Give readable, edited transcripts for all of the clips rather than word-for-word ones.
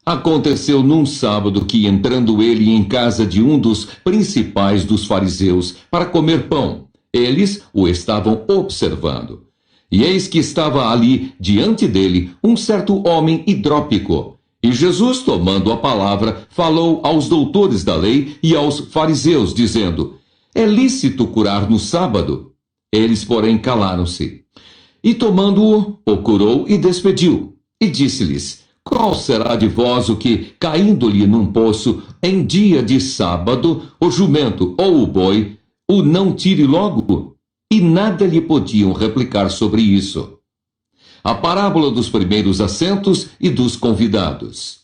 Aconteceu num sábado que, entrando ele em casa de um dos principais dos fariseus para comer pão, eles o estavam observando. E eis que estava ali diante dele um certo homem hidrópico. E Jesus, tomando a palavra, falou aos doutores da lei e aos fariseus, dizendo: é lícito curar no sábado? Eles, porém, calaram-se. E tomando-o, o curou e despediu. E disse-lhes: qual será de vós o que, caindo-lhe num poço, em dia de sábado, o jumento ou o boi, o não tire logo? E nada lhe podiam replicar sobre isso. A parábola dos primeiros assentos e dos convidados.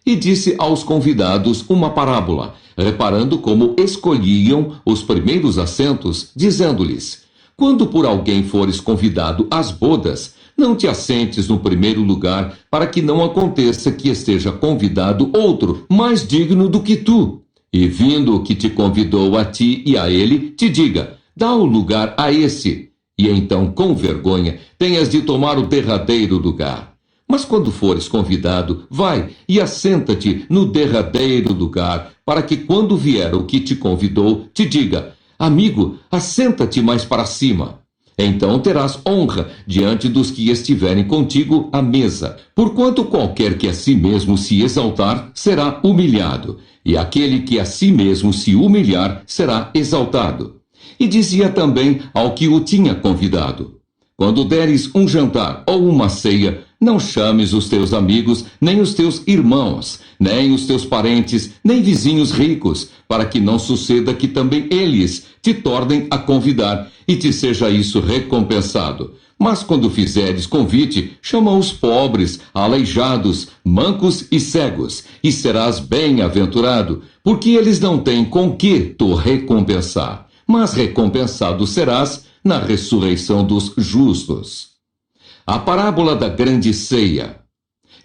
E disse aos convidados uma parábola, reparando como escolhiam os primeiros assentos, dizendo-lhes: quando por alguém fores convidado às bodas, não te assentes no primeiro lugar, para que não aconteça que esteja convidado outro, mais digno do que tu. E vindo o que te convidou a ti e a ele, te diga: dá o lugar a esse. E então, com vergonha, tenhas de tomar o derradeiro lugar. Mas quando fores convidado, vai e assenta-te no derradeiro lugar, para que quando vier o que te convidou, te diga: amigo, assenta-te mais para cima. Então terás honra diante dos que estiverem contigo à mesa. Porquanto qualquer que a si mesmo se exaltar, será humilhado, e aquele que a si mesmo se humilhar, será exaltado. E dizia também ao que o tinha convidado: quando deres um jantar ou uma ceia, não chames os teus amigos, nem os teus irmãos, nem os teus parentes, nem vizinhos ricos, para que não suceda que também eles te tornem a convidar, e te seja isso recompensado. Mas quando fizeres convite, chama os pobres, aleijados, mancos e cegos, e serás bem-aventurado, porque eles não têm com que te recompensar. Mas recompensado serás na ressurreição dos justos. A parábola da grande ceia.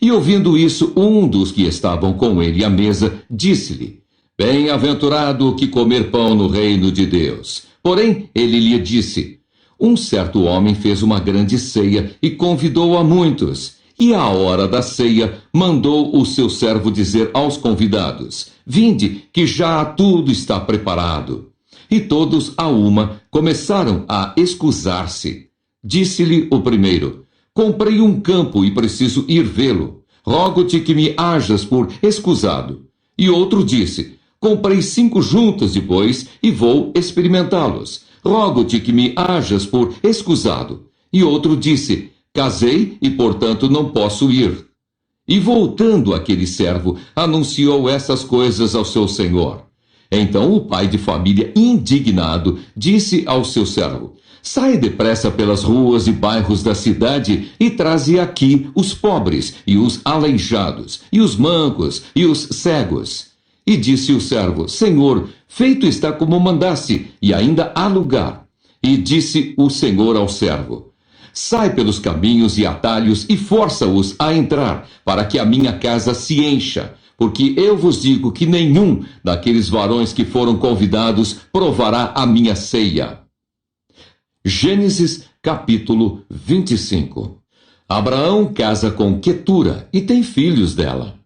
E ouvindo isso, um dos que estavam com ele à mesa disse-lhe: bem-aventurado o que comer pão no reino de Deus. Porém, ele lhe disse: um certo homem fez uma grande ceia e convidou a muitos. E à hora da ceia, mandou o seu servo dizer aos convidados: vinde, que já tudo está preparado. E todos, a uma, começaram a escusar-se. Disse-lhe o primeiro: comprei um campo e preciso ir vê-lo. Rogo-te que me hajas por escusado. E outro disse: comprei 5 juntas de bois e vou experimentá-los. Rogo-te que me hajas por escusado. E outro disse: casei e, portanto, não posso ir. E voltando aquele servo, anunciou essas coisas ao seu senhor. Então o pai de família, indignado, disse ao seu servo: sai depressa pelas ruas e bairros da cidade e traze aqui os pobres e os aleijados, e os mancos e os cegos. E disse o servo: Senhor, feito está como mandaste, e ainda há lugar. E disse o Senhor ao servo: sai pelos caminhos e atalhos e força-os a entrar, para que a minha casa se encha. Porque eu vos digo que nenhum daqueles varões que foram convidados provará a minha ceia. Gênesis capítulo 25. Abraão casa com Quetura e tem filhos dela.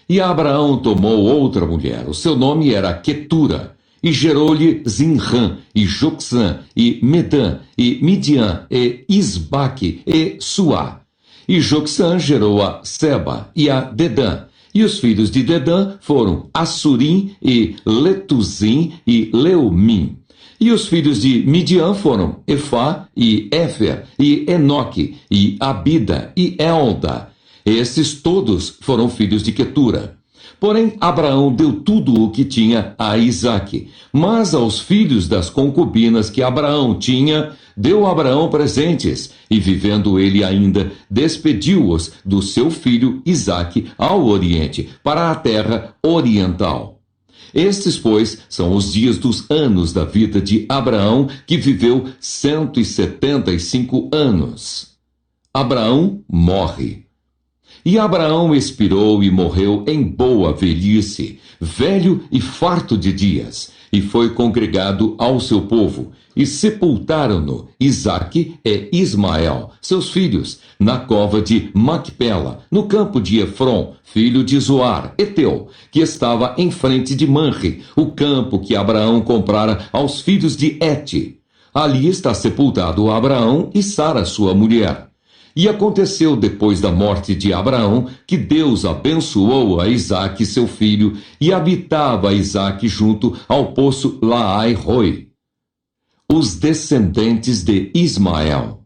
E Abraão tomou outra mulher, o seu nome era Quetura, e gerou-lhe Zinrã, e Jocsã, e Medã, e Midian, e Isbaque, e Suá. E Jocsã gerou a Seba e a Dedã. E os filhos de Dedã foram Assurim, e Letuzim, e Leumim. E os filhos de Midian foram Efá, e Éfer, e Enoque, e Abida, e Elda. Esses todos foram filhos de Quetura. Porém, Abraão deu tudo o que tinha a Isaque. Mas aos filhos das concubinas que Abraão tinha, deu Abraão presentes, e vivendo ele ainda, despediu-os do seu filho Isaque ao oriente, para a terra oriental. Estes, pois, são os dias dos anos da vida de Abraão, que viveu 175 anos. Abraão morre. E Abraão expirou e morreu em boa velhice, velho e farto de dias, e foi congregado ao seu povo, e sepultaram-no Isaque e Ismael, seus filhos, na cova de Macpela, no campo de Efron, filho de Zoar, Eteu, que estava em frente de Manre, o campo que Abraão comprara aos filhos de Hete. Ali está sepultado Abraão e Sara, sua mulher. E aconteceu depois da morte de Abraão que Deus abençoou a Isaque, seu filho, e habitava Isaque junto ao poço Laai-Roi. Os descendentes de Ismael.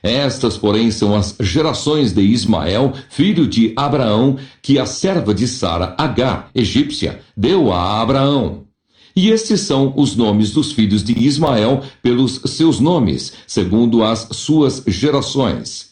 Estas, porém, são as gerações de Ismael, filho de Abraão, que a serva de Sara, Agar, egípcia, deu a Abraão. E estes são os nomes dos filhos de Ismael pelos seus nomes, segundo as suas gerações.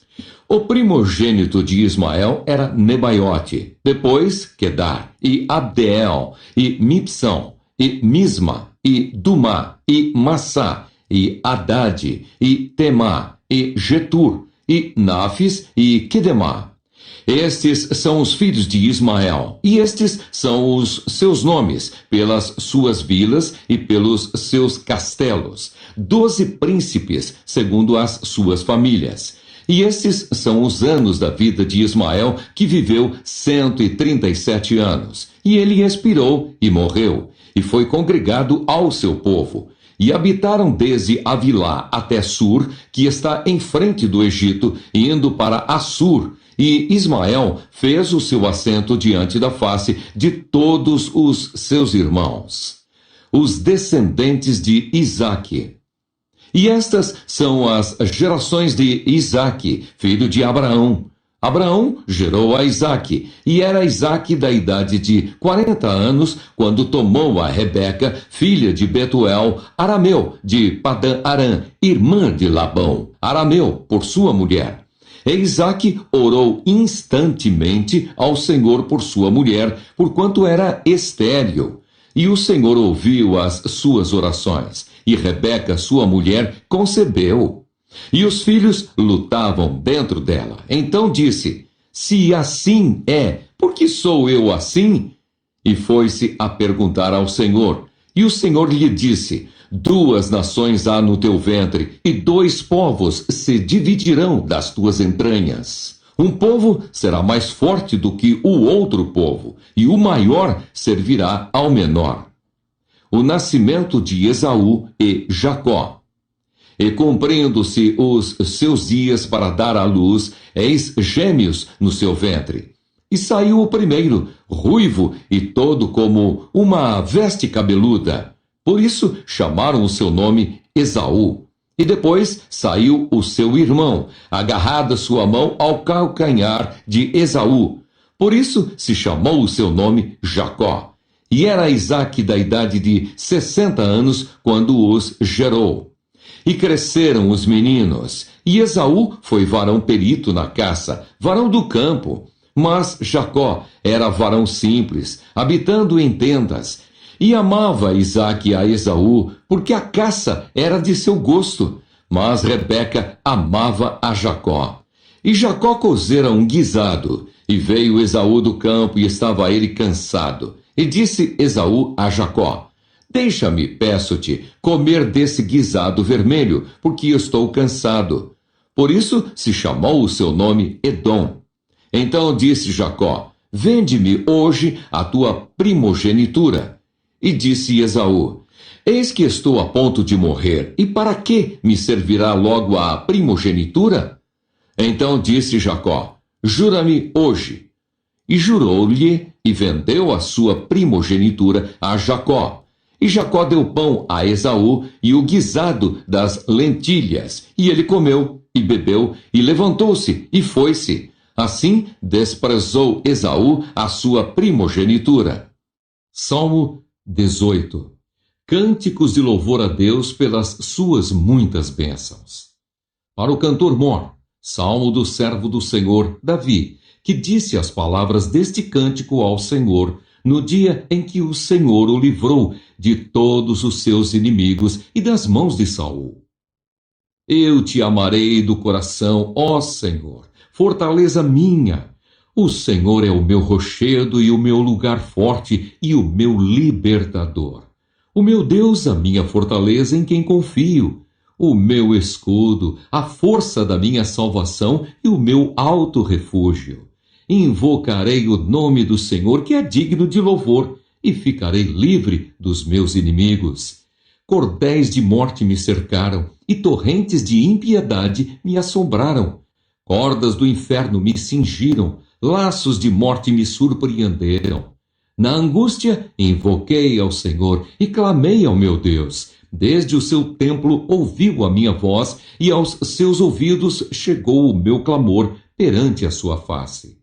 O primogênito de Ismael era Nebaiote, depois Quedar, e Abdeel, e Mibsão, e Misma, e Dumá, e Massá, e Haddad, e Temá, e Getur, e Nafis, e Quedemá. Estes são os filhos de Ismael, e estes são os seus nomes, pelas suas vilas e pelos seus castelos, 12 príncipes, segundo as suas famílias. E estes são os anos da vida de Ismael, que viveu 137 anos. E ele expirou e morreu, e foi congregado ao seu povo. E habitaram desde Avilá até Sur, que está em frente do Egito, indo para Assur. E Ismael fez o seu assento diante da face de todos os seus irmãos, os descendentes de Isaque. E estas são as gerações de Isaque, filho de Abraão. Abraão gerou a Isaque, e era Isaque da idade de 40 anos, quando tomou a Rebeca, filha de Betuel, arameu de Padã-Arã, irmã de Labão, arameu, por sua mulher. E Isaque orou instantemente ao Senhor por sua mulher, porquanto era estéril. E o Senhor ouviu as suas orações, e Rebeca, sua mulher, concebeu. E os filhos lutavam dentro dela. Então disse: se assim é, por que sou eu assim? E foi-se a perguntar ao Senhor. E o Senhor lhe disse: 2 nações há no teu ventre, e 2 povos se dividirão das tuas entranhas. Um povo será mais forte do que o outro povo, e o maior servirá ao menor. O nascimento de Esaú e Jacó. E cumprindo-se os seus dias para dar à luz, eis gêmeos no seu ventre. E saiu o primeiro, ruivo e todo como uma veste cabeluda. Por isso chamaram o seu nome Esaú. E depois saiu o seu irmão, agarrada sua mão ao calcanhar de Esaú. Por isso se chamou o seu nome Jacó. E era Isaque da idade de 60 anos quando os gerou. E cresceram os meninos, e Esaú foi varão perito na caça, varão do campo. Mas Jacó era varão simples, habitando em tendas. E amava Isaque a Esaú, porque a caça era de seu gosto. Mas Rebeca amava a Jacó. E Jacó cozera um guisado, e veio Esaú do campo, e estava ele cansado. E disse Esaú a Jacó: deixa-me, peço-te, comer desse guisado vermelho, porque estou cansado. Por isso se chamou o seu nome Edom. Então disse Jacó: vende-me hoje a tua primogenitura. E disse Esaú: eis que estou a ponto de morrer, e para que me servirá logo a primogenitura? Então disse Jacó: jura-me hoje. E jurou-lhe, e vendeu a sua primogenitura a Jacó. E Jacó deu pão a Esaú e o guisado das lentilhas. E ele comeu, e bebeu, e levantou-se, e foi-se. Assim desprezou Esaú a sua primogenitura. Salmo 18. Cânticos de louvor a Deus pelas suas muitas bênçãos. Para o cantor mor, salmo do servo do Senhor, Davi, que disse as palavras deste cântico ao Senhor, no dia em que o Senhor o livrou de todos os seus inimigos e das mãos de Saul. Eu te amarei do coração, ó Senhor, fortaleza minha. O Senhor é o meu rochedo e o meu lugar forte e o meu libertador. O meu Deus, a minha fortaleza em quem confio. O meu escudo, a força da minha salvação e o meu alto refúgio. Invocarei o nome do Senhor, que é digno de louvor, e ficarei livre dos meus inimigos. Cordéis de morte me cercaram, e torrentes de impiedade me assombraram. Cordas do inferno me cingiram, laços de morte me surpreenderam. Na angústia, invoquei ao Senhor e clamei ao meu Deus. Desde o seu templo ouviu a minha voz, e aos seus ouvidos chegou o meu clamor perante a sua face.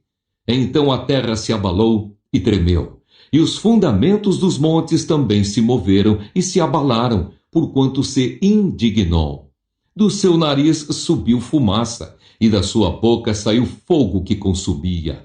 Então a terra se abalou e tremeu, e os fundamentos dos montes também se moveram e se abalaram, porquanto se indignou. Do seu nariz subiu fumaça, e da sua boca saiu fogo que consumia.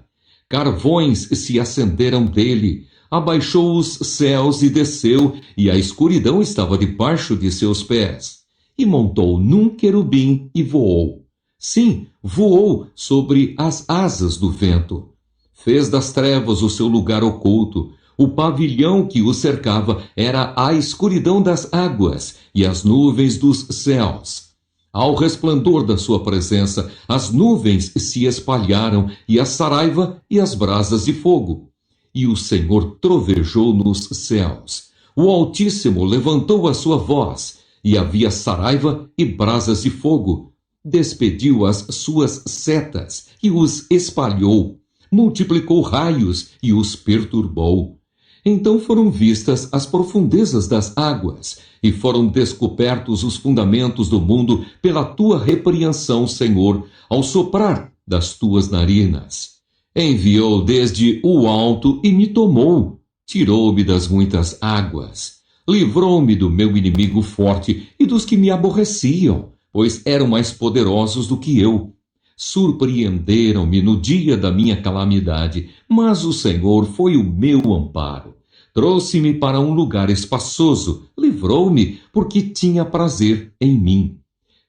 Carvões se acenderam dele, abaixou os céus e desceu, e a escuridão estava debaixo de seus pés. E montou num querubim e voou. Sim, voou sobre as asas do vento. Fez das trevas o seu lugar oculto. O pavilhão que o cercava era a escuridão das águas e as nuvens dos céus. Ao resplendor da sua presença, as nuvens se espalharam, e a saraiva e as brasas de fogo. E o Senhor trovejou nos céus. O Altíssimo levantou a sua voz, e havia saraiva e brasas de fogo. Despediu as suas setas e os espalhou. Multiplicou raios e os perturbou. Então foram vistas as profundezas das águas, e foram descobertos os fundamentos do mundo pela tua repreensão, Senhor, ao soprar das tuas narinas. Enviou desde o alto e me tomou, tirou-me das muitas águas, livrou-me do meu inimigo forte e dos que me aborreciam, pois eram mais poderosos do que eu. Surpreenderam-me no dia da minha calamidade, mas o Senhor foi o meu amparo. Trouxe-me para um lugar espaçoso, livrou-me, porque tinha prazer em mim.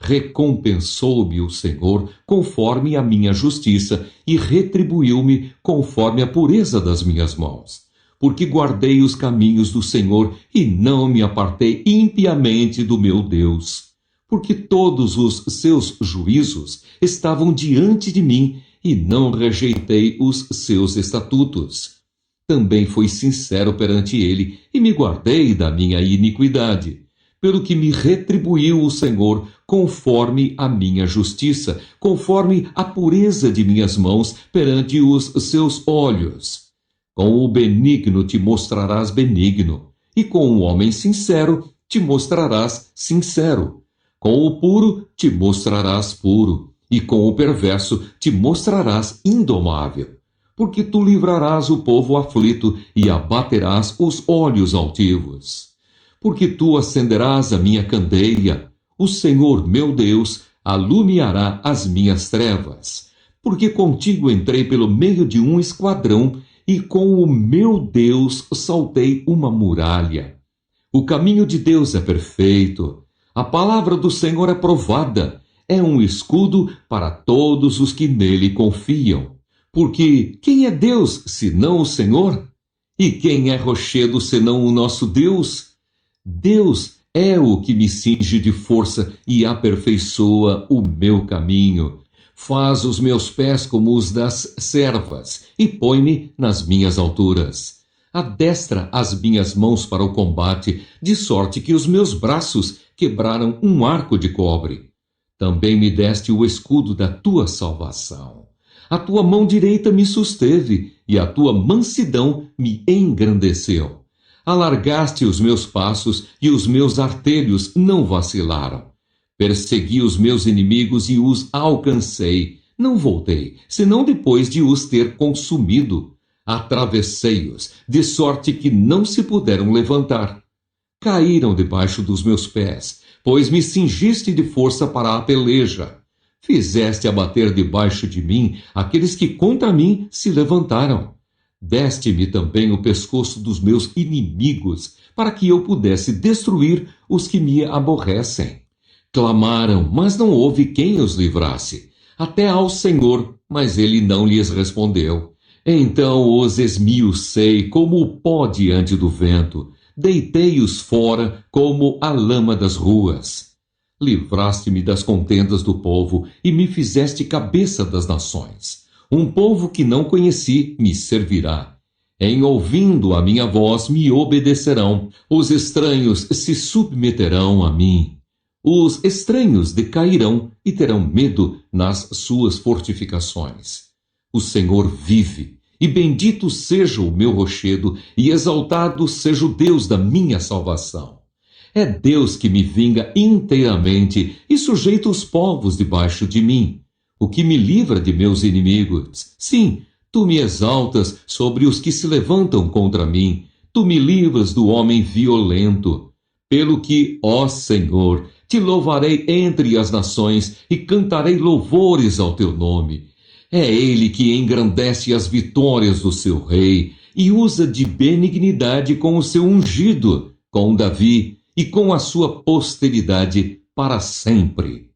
Recompensou-me o Senhor conforme a minha justiça e retribuiu-me conforme a pureza das minhas mãos. Porque guardei os caminhos do Senhor e não me apartei impiamente do meu Deus. Porque todos os seus juízos estavam diante de mim e não rejeitei os seus estatutos. Também fui sincero perante ele e me guardei da minha iniquidade, pelo que me retribuiu o Senhor conforme a minha justiça, conforme a pureza de minhas mãos perante os seus olhos. Com o benigno te mostrarás benigno, e com o homem sincero te mostrarás sincero. Com o puro te mostrarás puro, e com o perverso te mostrarás indomável. Porque tu livrarás o povo aflito e abaterás os olhos altivos. Porque tu acenderás a minha candeia, o Senhor meu Deus alumiará as minhas trevas. Porque contigo entrei pelo meio de um esquadrão, e com o meu Deus saltei uma muralha. O caminho de Deus é perfeito. A palavra do Senhor é provada, é um escudo para todos os que nele confiam. Porque quem é Deus, senão o Senhor? E quem é rochedo, senão o nosso Deus? Deus é o que me cinge de força e aperfeiçoa o meu caminho. Faz os meus pés como os das servas e põe-me nas minhas alturas. Adestra as minhas mãos para o combate, de sorte que os meus braços quebraram um arco de cobre. Também me deste o escudo da tua salvação. A tua mão direita me susteve, e a tua mansidão me engrandeceu. Alargaste os meus passos, e os meus artelhos não vacilaram. Persegui os meus inimigos e os alcancei. Não voltei, senão depois de os ter consumido. Atravessei-os, de sorte que não se puderam levantar. Caíram debaixo dos meus pés, pois me cingiste de força para a peleja. Fizeste abater debaixo de mim aqueles que contra mim se levantaram. Deste-me também o pescoço dos meus inimigos, para que eu pudesse destruir os que me aborrecem. Clamaram, mas não houve quem os livrasse. Até ao Senhor, mas ele não lhes respondeu. Então os esmiucei como o pó diante do vento, deitei-os fora como a lama das ruas. Livraste-me das contendas do povo e me fizeste cabeça das nações. Um povo que não conheci me servirá. Em ouvindo a minha voz me obedecerão. Os estranhos se submeterão a mim. Os estranhos decairão e terão medo nas suas fortificações. O Senhor vive, e bendito seja o meu rochedo, e exaltado seja o Deus da minha salvação. É Deus que me vinga inteiramente e sujeita os povos debaixo de mim, o que me livra de meus inimigos. Sim, tu me exaltas sobre os que se levantam contra mim, tu me livras do homem violento. Pelo que, ó Senhor, te louvarei entre as nações e cantarei louvores ao teu nome. É ele que engrandece as vitórias do seu rei e usa de benignidade com o seu ungido, com Davi e com a sua posteridade para sempre.